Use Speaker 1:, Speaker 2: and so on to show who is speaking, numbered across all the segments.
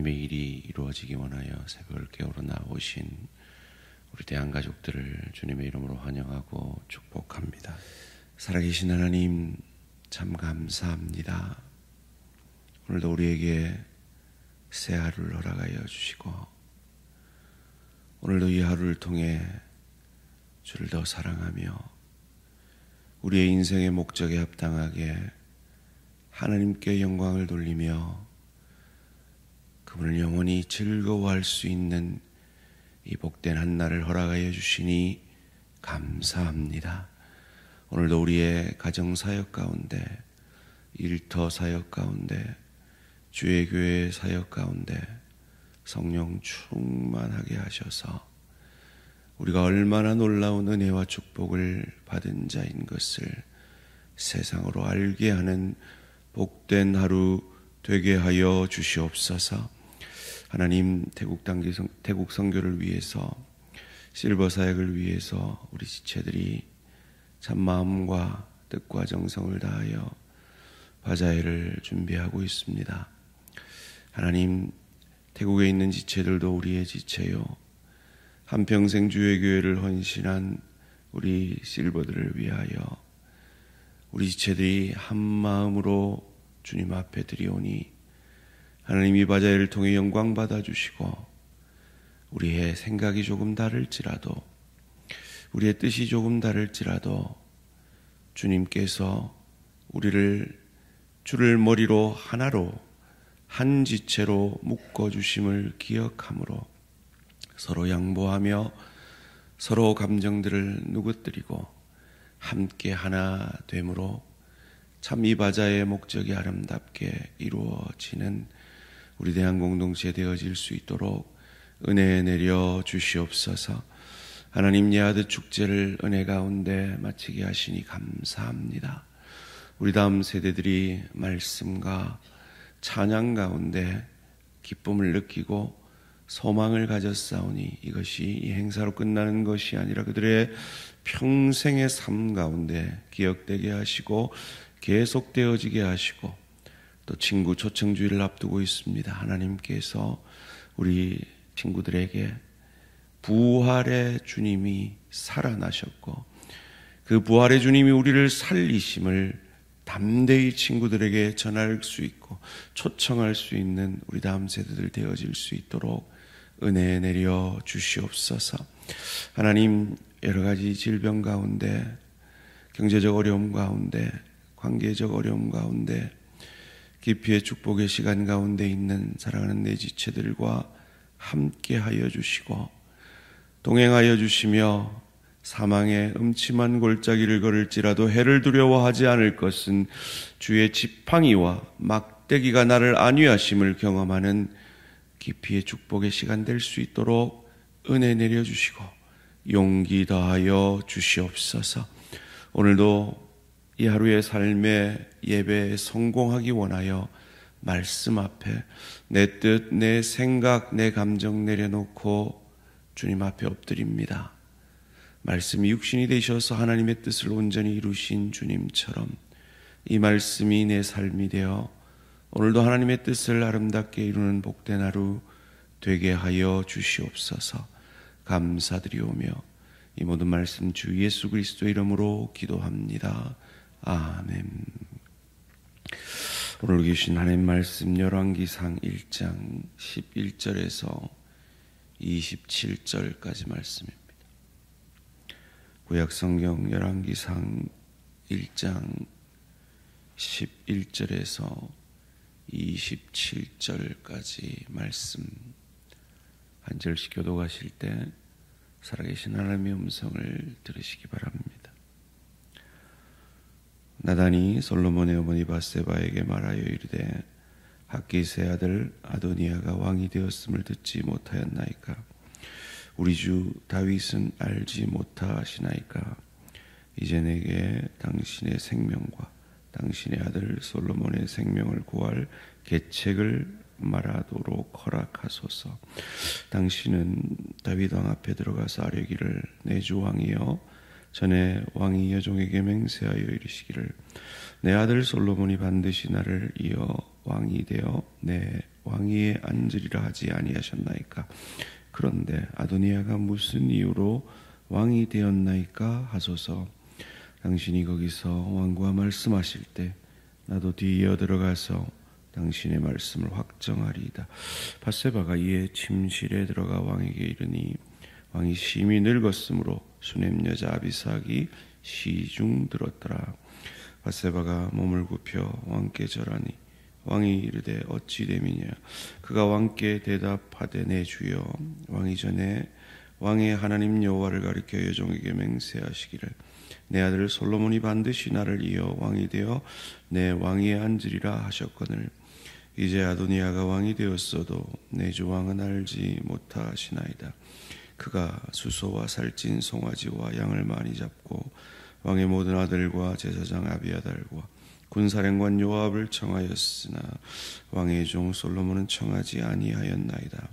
Speaker 1: 하나님의 일이 이루어지기 원하여 새벽을 깨우러 나오신 우리 대한가족들을 주님의 이름으로 환영하고 축복합니다. 살아계신 하나님 참 감사합니다. 오늘도 우리에게 새 하루를 허락하여 주시고 오늘도 이 하루를 통해 주를 더 사랑하며 우리의 인생의 목적에 합당하게 하나님께 영광을 돌리며 그분을 영원히 즐거워할 수 있는 이 복된 한날을 허락하여 주시니 감사합니다. 오늘도 우리의 가정사역 가운데, 일터 사역 가운데, 주의 교회 사역 가운데 성령 충만하게 하셔서 우리가 얼마나 놀라운 은혜와 축복을 받은 자인 것을 세상으로 알게 하는 복된 하루 되게 하여 주시옵소서. 하나님, 태국 선교를 위해서, 실버 사역을 위해서 우리 지체들이 참 마음과 뜻과 정성을 다하여 바자회를 준비하고 있습니다. 하나님, 태국에 있는 지체들도 우리의 지체요, 한평생 주의 교회를 헌신한 우리 실버들을 위하여 우리 지체들이 한 마음으로 주님 앞에 드리오니 하나님 이 바자회를 통해 영광 받아주시고 우리의 생각이 조금 다를지라도 우리의 뜻이 조금 다를지라도 주님께서 우리를 주를 머리로 하나로 한 지체로 묶어주심을 기억함으로 서로 양보하며 서로 감정들을 누구뜨리고 함께 하나 됨으로 참 이 바자의 목적이 아름답게 이루어지는 우리 대한공동체 되어질 수 있도록 은혜 내려 주시옵소서. 하나님, 예하드 축제를 은혜 가운데 마치게 하시니 감사합니다. 우리 다음 세대들이 말씀과 찬양 가운데 기쁨을 느끼고 소망을 가졌사오니 이것이 이 행사로 끝나는 것이 아니라 그들의 평생의 삶 가운데 기억되게 하시고 계속되어지게 하시고 또 친구 초청주의를 앞두고 있습니다. 하나님께서 우리 친구들에게 부활의 주님이 살아나셨고 그 부활의 주님이 우리를 살리심을 담대히 친구들에게 전할 수 있고 초청할 수 있는 우리 다음 세대들 되어질 수 있도록 은혜 내려 주시옵소서. 하나님, 여러 가지 질병 가운데, 경제적 어려움 가운데, 관계적 어려움 가운데, 기피의 축복의 시간 가운데 있는 사랑하는 내 지체들과 함께 하여 주시고 동행하여 주시며 사망의 음침한 골짜기를 걸을지라도 해를 두려워하지 않을 것은 주의 지팡이와 막대기가 나를 안위하심을 경험하는 기피의 축복의 시간 될 수 있도록 은혜 내려주시고 용기 더하여 주시옵소서. 오늘도 이 하루의 삶의 예배에 성공하기 원하여 말씀 앞에 내 뜻, 내 생각, 내 감정 내려놓고 주님 앞에 엎드립니다. 말씀이 육신이 되셔서 하나님의 뜻을 온전히 이루신 주님처럼 이 말씀이 내 삶이 되어 오늘도 하나님의 뜻을 아름답게 이루는 복된 하루 되게 하여 주시옵소서. 감사드리오며 이 모든 말씀 주 예수 그리스도 이름으로 기도합니다. 아멘. 오늘 계신 하나님 말씀 열왕기상 1장 11절에서 27절까지 말씀입니다. 구약성경 열왕기상 1장 11절에서 27절까지 말씀 한 절씩 교독하실 때 살아계신 하나님의 음성을 들으시기 바랍니다. 나단이 솔로몬의 어머니 밧세바에게 말하여 이르되 핫깃의 아들 아도니아가 왕이 되었음을 듣지 못하였나이까? 우리 주 다윗은 알지 못하시나이까? 이제 내게 당신의 생명과 당신의 아들 솔로몬의 생명을 구할 계책을 말하도록 허락하소서. 당신은 다윗 왕 앞에 들어가서 아뢰기를 내 주 왕이여 전에 왕이 여종에게 맹세하여 이르시기를 내 아들 솔로몬이 반드시 나를 이어 왕이 되어 내 왕위에 앉으리라 하지 아니하셨나이까. 그런데 아도니아가 무슨 이유로 왕이 되었나이까 하소서. 당신이 거기서 왕과 말씀하실 때 나도 뒤이어 들어가서 당신의 말씀을 확정하리이다. 밧세바가 이에 침실에 들어가 왕에게 이르니 왕이 심히 늙었으므로 수냄 여자 아비삭이 시중 들었더라. 밧세바가 몸을 굽혀 왕께 절하니 왕이 이르되 어찌 됨이냐. 그가 왕께 대답하되 내 주여. 왕이 전에 왕의 하나님 여호와를 가리켜 여종에게 맹세하시기를 내 아들 솔로몬이 반드시 나를 이어 왕이 되어 내 왕위에 앉으리라 하셨거늘 이제 아도니아가 왕이 되었어도 내 주 왕은 알지 못하시나이다. 그가 수소와 살찐 송아지와 양을 많이 잡고 왕의 모든 아들과 제사장 아비아달과 군사령관 요압을 청하였으나 왕의 종 솔로몬은 청하지 아니하였나이다.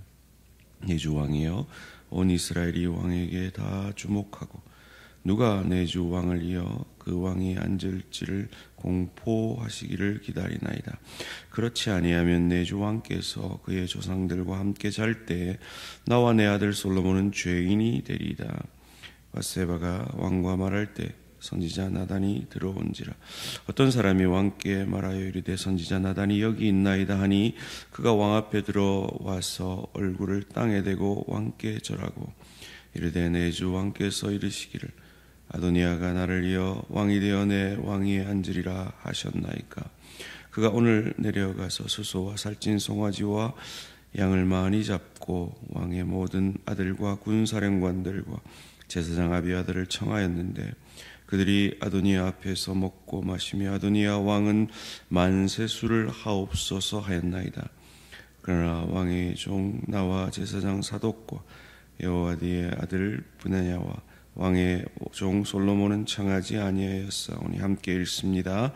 Speaker 1: 내 주 왕이여 온 이스라엘이 왕에게 다 주목하고 누가 내 주 왕을 이어 그 왕이 앉을지를 공포하시기를 기다리나이다. 그렇지 아니하면 내 주 왕께서 그의 조상들과 함께 잘 때에 나와 내 아들 솔로몬은 죄인이 되리이다. 밧세바가 왕과 말할 때 선지자 나단이 들어온지라. 어떤 사람이 왕께 말하여 이르되 선지자 나단이 여기 있나이다 하니 그가 왕 앞에 들어와서 얼굴을 땅에 대고 왕께 절하고 이르되 내 주 왕께서 이르시기를 아도니아가 나를 이어 왕이 되어 내 왕위에 앉으리라 하셨나이까. 그가 오늘 내려가서 수소와 살찐 송아지와 양을 많이 잡고 왕의 모든 아들과 군사령관들과 제사장 아비아들을 청하였는데 그들이 아도니아 앞에서 먹고 마시며 아도니아 왕은 만세 술을 하옵소서 하였나이다. 그러나 왕의 종 나와 제사장 사독과 여호와디의 아들 브나야와 왕의 종 솔로몬은 청하지 아니하였사오니 함께 읽습니다.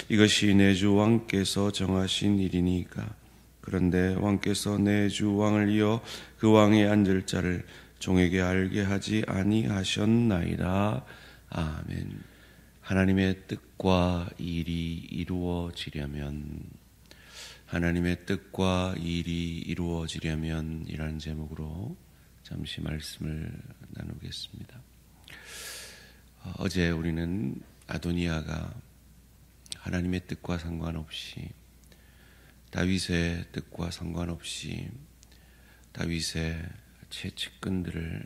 Speaker 1: 이것이 내 주 왕께서 정하신 일이니까. 그런데 왕께서 내 주 왕을 이어 그 왕에 앉을 자를 종에게 알게 하지 아니하셨나이다. 아멘. 하나님의 뜻과 일이 이루어지려면 하나님의 뜻과 일이 이루어지려면 이라는 제목으로 잠시 말씀을 나누겠습니다. 어제 우리는 아도니아가 하나님의 뜻과 상관없이 다윗의 뜻과 상관없이 다윗의 최측근들을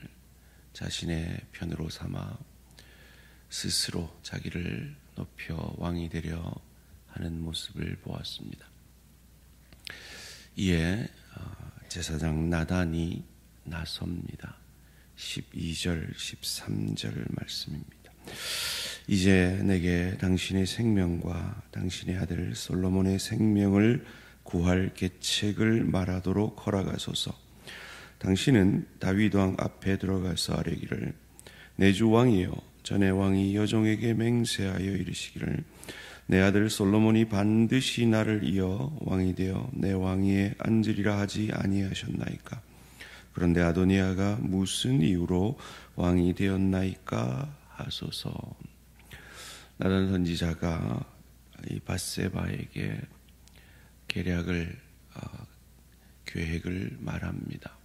Speaker 1: 자신의 편으로 삼아 스스로 자기를 높여 왕이 되려 하는 모습을 보았습니다. 이에 제사장 나단이 나섭니다. 12절 13절 말씀입니다. 이제 내게 당신의 생명과 당신의 아들 솔로몬의 생명을 구할 계책을 말하도록 허락하소서. 당신은 다윗 왕 앞에 들어가서 아뢰기를 내 주 왕이여 전에 왕이 여종에게 맹세하여 이르시기를 내 아들 솔로몬이 반드시 나를 이어 왕이 되어 내 왕위에 앉으리라 하지 아니하셨나이까. 그런데 아도니아가 무슨 이유로 왕이 되었나이까 하소서. 나단 선지자가 이 밧세바에게 계획을 말합니다.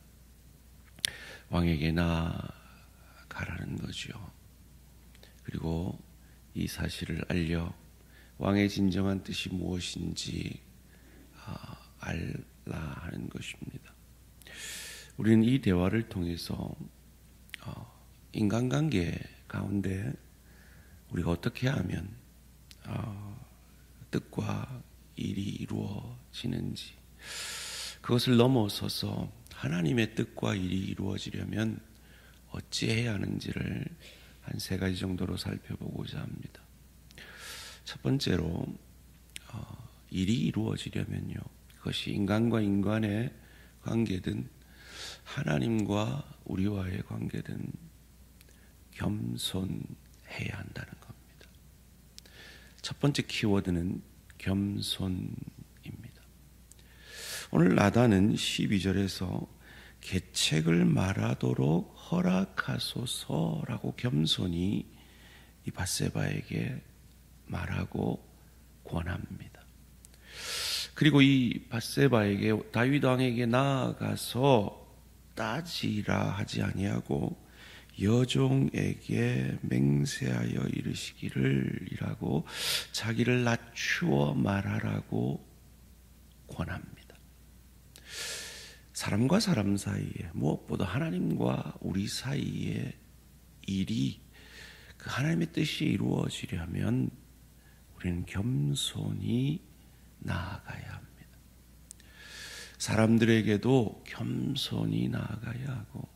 Speaker 1: 왕에게 나아가라는 거죠. 그리고 이 사실을 알려 왕의 진정한 뜻이 무엇인지 알라 하는 것입니다. 우리는 이 대화를 통해서 인간관계 가운데 우리가 어떻게 하면 뜻과 일이 이루어지는지, 그것을 넘어서서 하나님의 뜻과 일이 이루어지려면 어찌해야 하는지를 한 3가지 정도로 살펴보고자 합니다. 첫 번째로 일이 이루어지려면요, 그것이 인간과 인간의 관계든 하나님과 우리와의 관계든 겸손해야 한다는 겁니다. 첫 번째 키워드는 겸손입니다. 오늘 나단은 12절에서 계책을 말하도록 허락하소서라고 겸손히 이 밧세바에게 말하고 권합니다. 그리고 이 밧세바에게 다윗 왕에게 나아가서 따지라 하지 아니하고 여종에게 맹세하여 이르시기를 이라고 자기를 낮추어 말하라고 권합니다. 사람과 사람 사이에, 무엇보다 하나님과 우리 사이에 일이 그 하나님의 뜻이 이루어지려면 우리는 겸손히 나아가야 합니다. 사람들에게도 겸손히 나아가야 하고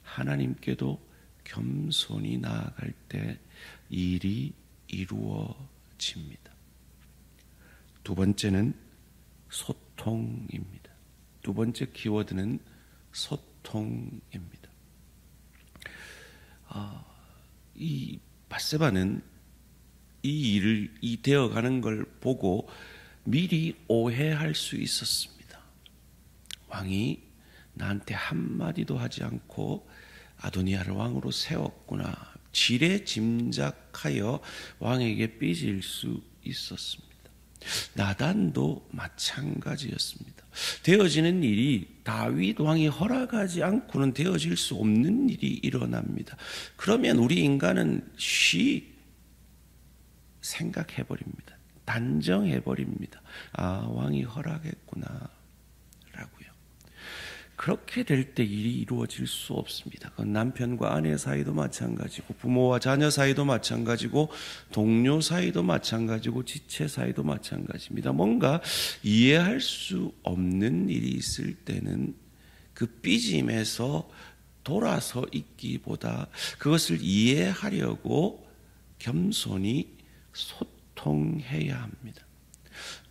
Speaker 1: 하나님께도 겸손히 나아갈 때 일이 이루어집니다. 두 번째는 소통입니다. 두 번째 키워드는 소통입니다. 이 밧세바는 이 되어가는 걸 보고 미리 오해할 수 있었습니다. 왕이 나한테 한마디도 하지 않고 아도니아를 왕으로 세웠구나. 지레 짐작하여 왕에게 삐질 수 있었습니다. 나단도 마찬가지였습니다. 되어지는 일이 다윗 왕이 허락하지 않고는 되어질 수 없는 일이 일어납니다. 그러면 우리 인간은 생각해버립니다. 단정해버립니다. 왕이 허락했구나 라고요. 그렇게 될 때 일이 이루어질 수 없습니다. 그건 남편과 아내 사이도 마찬가지고 부모와 자녀 사이도 마찬가지고 동료 사이도 마찬가지고 지체 사이도 마찬가지입니다. 뭔가 이해할 수 없는 일이 있을 때는 그 삐짐에서 돌아서 있기보다 그것을 이해하려고 겸손히 소통해야 합니다.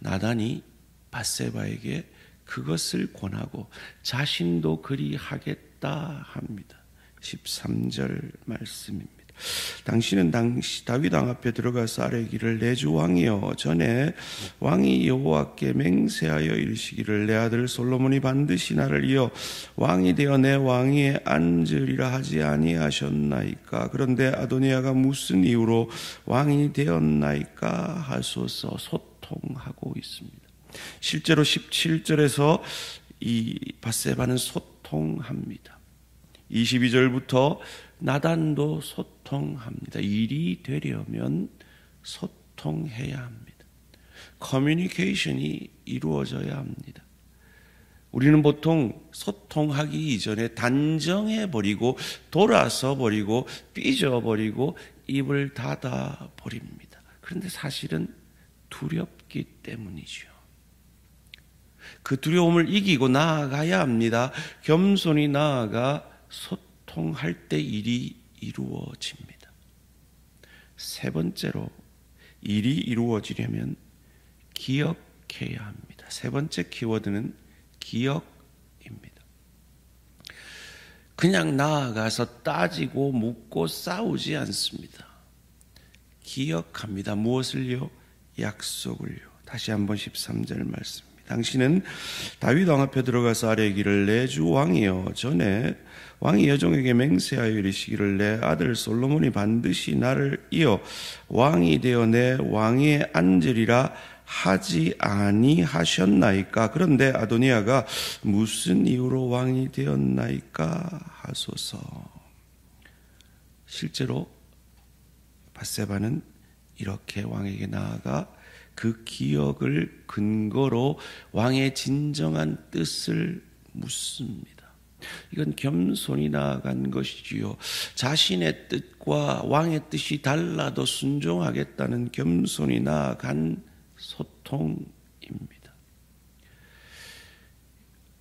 Speaker 1: 나단이 밧세바에게 그것을 권하고 자신도 그리하겠다 합니다. 13절 말씀입니다. 당신은 다윗 왕 앞에 들어가서 아뢰기를 내 주 왕이여 전에 왕이 여호와께 맹세하여 이르시기를 내 아들 솔로몬이 반드시 나를 이어 왕이 되어 내 왕위에 앉으리라 하지 아니하셨나이까. 그런데 아도니아가 무슨 이유로 왕이 되었나이까 하소서. 소통하고 있습니다. 실제로 17절에서 이 밧세바는 소통합니다. 22절부터 나단도 소통합니다. 일이 되려면 소통해야 합니다. 커뮤니케이션이 이루어져야 합니다. 우리는 보통 소통하기 이전에 단정해버리고 돌아서버리고 삐져버리고 입을 닫아버립니다. 그런데 사실은 두렵기 때문이죠. 그 두려움을 이기고 나아가야 합니다. 겸손히 나아가 소통할 때 일이 이루어집니다. 세 번째로 일이 이루어지려면 기억해야 합니다. 세 번째 키워드는 기억입니다. 그냥 나아가서 따지고 묻고 싸우지 않습니다. 기억합니다. 무엇을요? 약속을요. 다시 한번 13절 말씀. 당신은 다윗 왕 앞에 들어가서 아뢰기를 내 주 왕이여 전에 왕이 여종에게 맹세하여 이르시기를 내 아들 솔로몬이 반드시 나를 이어 왕이 되어 내 왕위에 앉으리라 하지 아니하셨나이까. 그런데 아도니아가 무슨 이유로 왕이 되었나이까 하소서. 실제로 밧세바는 이렇게 왕에게 나아가 그 기억을 근거로 왕의 진정한 뜻을 묻습니다. 이건 겸손히 나아간 것이지요. 자신의 뜻과 왕의 뜻이 달라도 순종하겠다는 겸손히 나아간 소통입니다.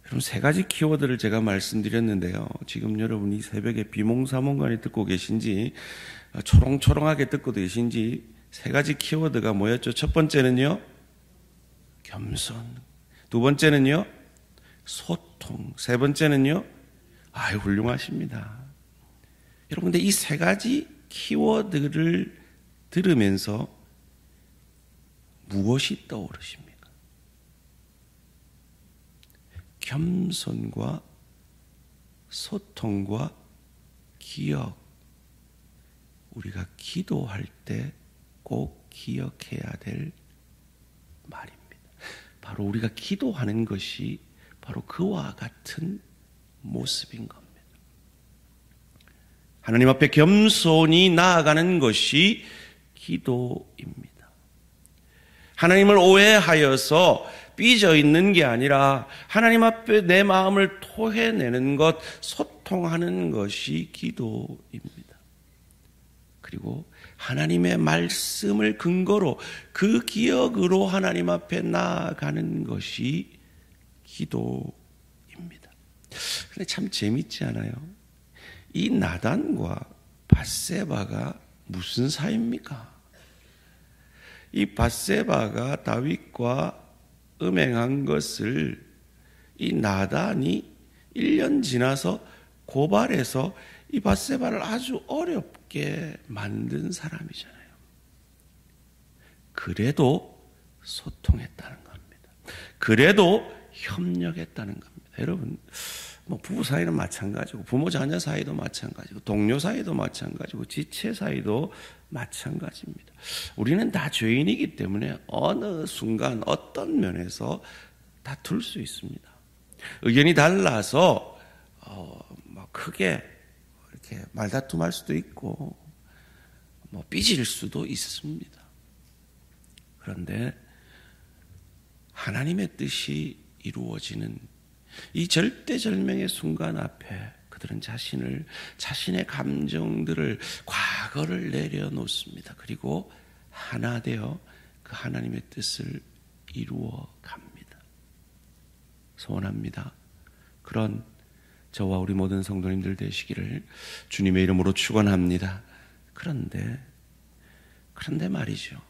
Speaker 1: 여러분, 세 가지 키워드를 제가 말씀드렸는데요. 지금 여러분이 새벽에 비몽사몽간에 듣고 계신지 초롱초롱하게 듣고 계신지 세 가지 키워드가 뭐였죠? 첫 번째는요, 겸손. 두 번째는요, 소통. 세 번째는요, 훌륭하십니다. 여러분, 근데 이 세 가지 키워드를 들으면서 무엇이 떠오르십니까? 겸손과 소통과 기억. 우리가 기도할 때 꼭 기억해야 될 말입니다. 바로 우리가 기도하는 것이 바로 그와 같은 모습인 겁니다. 하나님 앞에 겸손히 나아가는 것이 기도입니다. 하나님을 오해하여서 삐져 있는 게 아니라 하나님 앞에 내 마음을 토해내는 것, 소통하는 것이 기도입니다. 그리고 하나님의 말씀을 근거로 그 기억으로 하나님 앞에 나아가는 것이 기도입니다. 그런데 참 재밌지 않아요? 이 나단과 밧세바가 무슨 사이입니까? 이 밧세바가 다윗과 음행한 것을 이 나단이 1년 지나서 고발해서 이 밧세바를 아주 어렵게 만든 사람이잖아요. 그래도 소통했다는 겁니다. 그래도 협력했다는 겁니다. 여러분, 부부 사이는 마찬가지고, 부모 자녀 사이도 마찬가지고, 동료 사이도 마찬가지고, 지체 사이도 마찬가지입니다. 우리는 다 죄인이기 때문에 어느 순간 어떤 면에서 다툴 수 있습니다. 의견이 달라서 크게 이렇게 말다툼할 수도 있고 삐질 수도 있습니다. 그런데 하나님의 뜻이 이루어지는 이 절대절명의 순간 앞에 그들은 자신의 감정들을, 과거를 내려놓습니다. 그리고 하나 되어 그 하나님의 뜻을 이루어 갑니다. 소원합니다. 그런 저와 우리 모든 성도님들 되시기를 주님의 이름으로 축원합니다. 그런데 말이죠.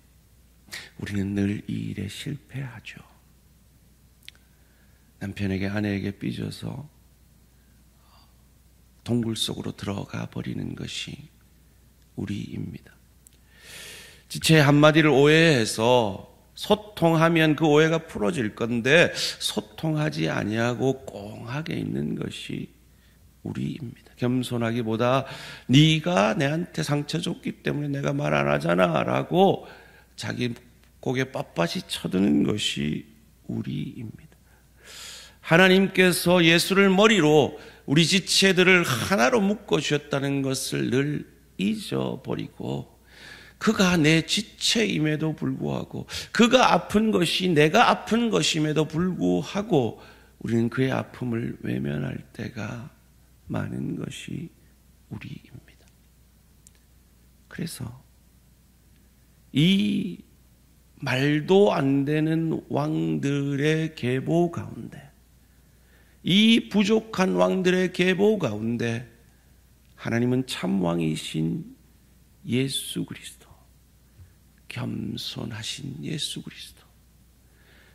Speaker 1: 우리는 늘 이 일에 실패하죠. 남편에게, 아내에게 삐져서 동굴 속으로 들어가 버리는 것이 우리입니다. 지체 한마디를 오해해서 소통하면 그 오해가 풀어질 건데 소통하지 아니하고 꽁하게 있는 것이 우리입니다. 겸손하기보다 네가 내한테 상처 줬기 때문에 내가 말 안 하잖아 라고 자기 고개 빳빳이 쳐드는 것이 우리입니다. 하나님께서 예수를 머리로 우리 지체들을 하나로 묶어주셨다는 것을 늘 잊어버리고 그가 내 지체임에도 불구하고 그가 아픈 것이 내가 아픈 것임에도 불구하고 우리는 그의 아픔을 외면할 때가 많은 것이 우리입니다. 그래서 이 말도 안 되는 왕들의 계보 가운데, 이 부족한 왕들의 계보 가운데 하나님은 참 왕이신 예수 그리스도, 겸손하신 예수 그리스도,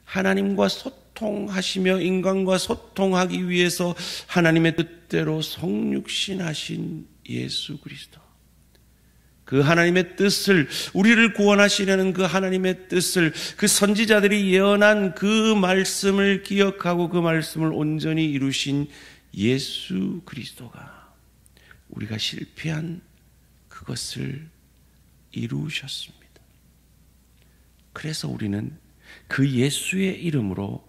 Speaker 1: 하나님과 소통하시며 인간과 소통하기 위해서 하나님의 뜻대로 성육신하신 예수 그리스도, 그 하나님의 뜻을, 우리를 구원하시려는 그 하나님의 뜻을, 그 선지자들이 예언한 그 말씀을 기억하고 그 말씀을 온전히 이루신 예수 그리스도가 우리가 실패한 그것을 이루셨습니다. 그래서 우리는 그 예수의 이름으로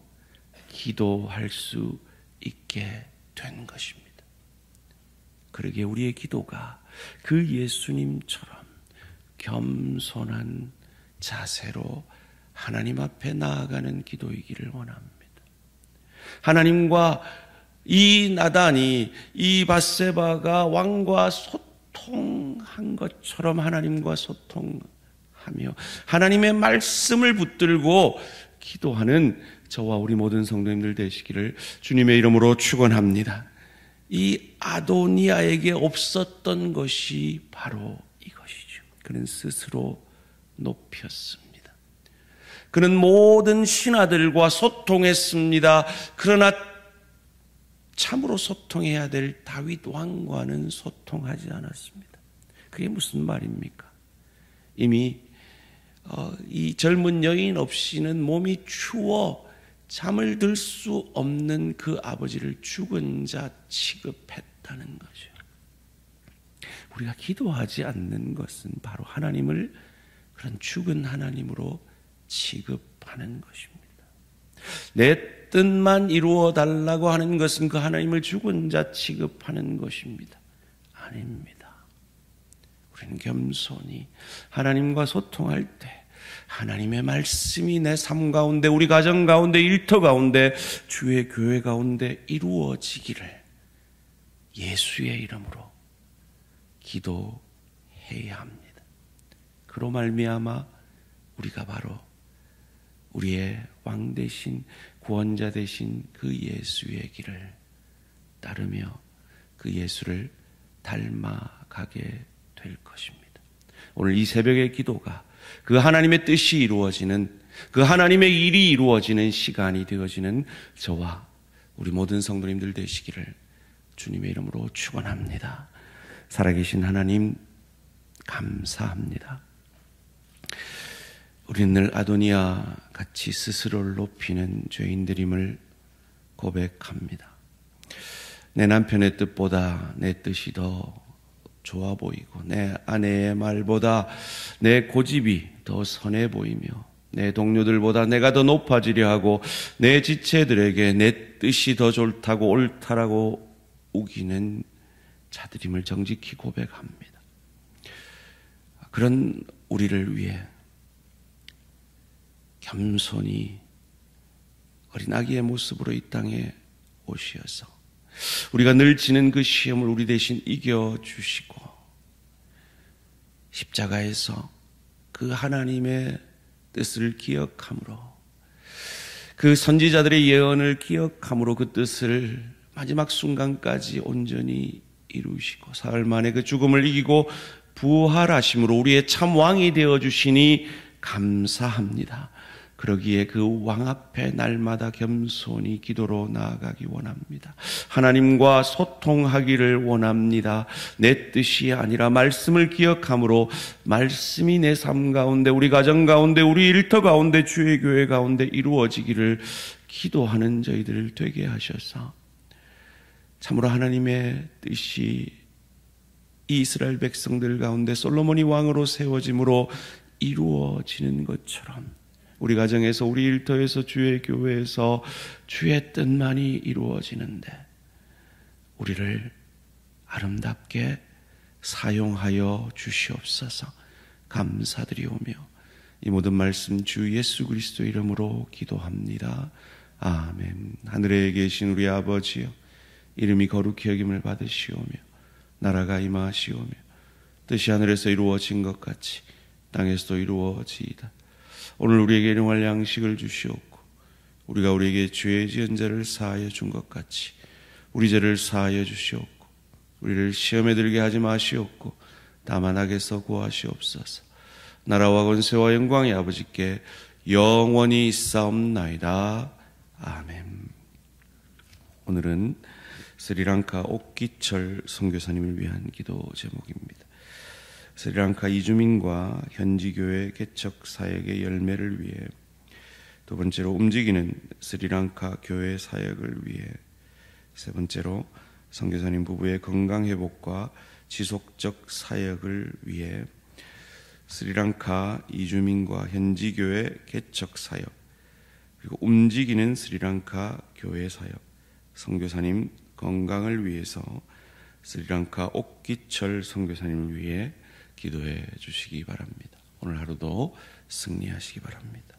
Speaker 1: 기도할 수 있게 된 것입니다. 그러기에 우리의 기도가 그 예수님처럼 겸손한 자세로 하나님 앞에 나아가는 기도이기를 원합니다. 하나님과 이 나단이, 이 밧세바가 왕과 소통한 것처럼 하나님과 소통하며 하나님의 말씀을 붙들고 기도하는 저와 우리 모든 성도님들 되시기를 주님의 이름으로 축원합니다. 이 아도니아에게 없었던 것이 바로 이것이죠. 그는 스스로 높였습니다. 그는 모든 신하들과 소통했습니다. 그러나 참으로 소통해야 될 다윗 왕과는 소통하지 않았습니다. 그게 무슨 말입니까? 이미 이 젊은 여인 없이는 몸이 추워 잠을 들 수 없는 그 아버지를 죽은 자 취급했다는 거죠. 우리가 기도하지 않는 것은 바로 하나님을 그런 죽은 하나님으로 취급하는 것입니다. 내 뜻만 이루어 달라고 하는 것은 그 하나님을 죽은 자 취급하는 것입니다. 아닙니다. 우리는 겸손히 하나님과 소통할 때 하나님의 말씀이 내 삶 가운데, 우리 가정 가운데, 일터 가운데, 주의 교회 가운데 이루어지기를 예수의 이름으로 기도해야 합니다. 그로 말미암아 우리가 바로 우리의 왕 되신, 구원자 되신 그 예수의 길을 따르며 그 예수를 닮아가게 될 것입니다. 오늘 이 새벽의 기도가 그 하나님의 뜻이 이루어지는, 그 하나님의 일이 이루어지는 시간이 되어지는 저와 우리 모든 성도님들 되시기를 주님의 이름으로 축원합니다. 살아계신 하나님 감사합니다. 우리는 늘 아도니아 같이 스스로를 높이는 죄인들임을 고백합니다. 내 남편의 뜻보다 내 뜻이 더 좋아 보이고, 내 아내의 말보다 내 고집이 더 선해 보이며, 내 동료들보다 내가 더 높아지려 하고, 내 지체들에게 내 뜻이 더 좋다고 옳다라고 우기는 자들임을 정직히 고백합니다. 그런 우리를 위해 겸손히 어린 아기의 모습으로 이 땅에 오시어서 우리가 늘 지는 그 시험을 우리 대신 이겨주시고, 십자가에서 그 하나님의 뜻을 기억함으로, 그 선지자들의 예언을 기억함으로 그 뜻을 마지막 순간까지 온전히 이루시고, 사흘 만에 그 죽음을 이기고 부활하심으로 우리의 참 왕이 되어주시니 감사합니다. 그러기에 그 왕 앞에 날마다 겸손히 기도로 나아가기 원합니다. 하나님과 소통하기를 원합니다. 내 뜻이 아니라 말씀을 기억함으로 말씀이 내 삶 가운데, 우리 가정 가운데, 우리 일터 가운데, 주의 교회 가운데 이루어지기를 기도하는 저희들 되게 하셔서 참으로 하나님의 뜻이 이 이스라엘 백성들 가운데 솔로몬이 왕으로 세워짐으로 이루어지는 것처럼 우리 가정에서, 우리 일터에서, 주의 교회에서 주의 뜻만이 이루어지는데 우리를 아름답게 사용하여 주시옵소서. 감사드리오며 이 모든 말씀 주 예수 그리스도 이름으로 기도합니다. 아멘. 하늘에 계신 우리 아버지여, 이름이 거룩히 여김을 받으시오며 나라가 임하시오며 뜻이 하늘에서 이루어진 것 같이 땅에서도 이루어지이다. 오늘 우리에게 일용할 양식을 주시옵고, 우리가 우리에게 죄 지은 자를 사하여 준 것 같이 우리 죄를 사하여 주시옵고, 우리를 시험에 들게 하지 마시옵고 다만 악에서 구하시옵소서. 나라와 권세와 영광이 아버지께 영원히 있사옵나이다. 아멘. 오늘은 스리랑카 옥기철 선교사님을 위한 기도 제목입니다. 스리랑카 이주민과 현지교회 개척 사역의 열매를 위해, 두 번째로 움직이는 스리랑카 교회 사역을 위해, 세 번째로 선교사님 부부의 건강 회복과 지속적 사역을 위해 스리랑카 이주민과 현지교회 개척 사역, 그리고 움직이는 스리랑카 교회 사역, 선교사님 건강을 위해서 스리랑카 옥기철 선교사님을 위해 기도해 주시기 바랍니다. 오늘 하루도 승리하시기 바랍니다.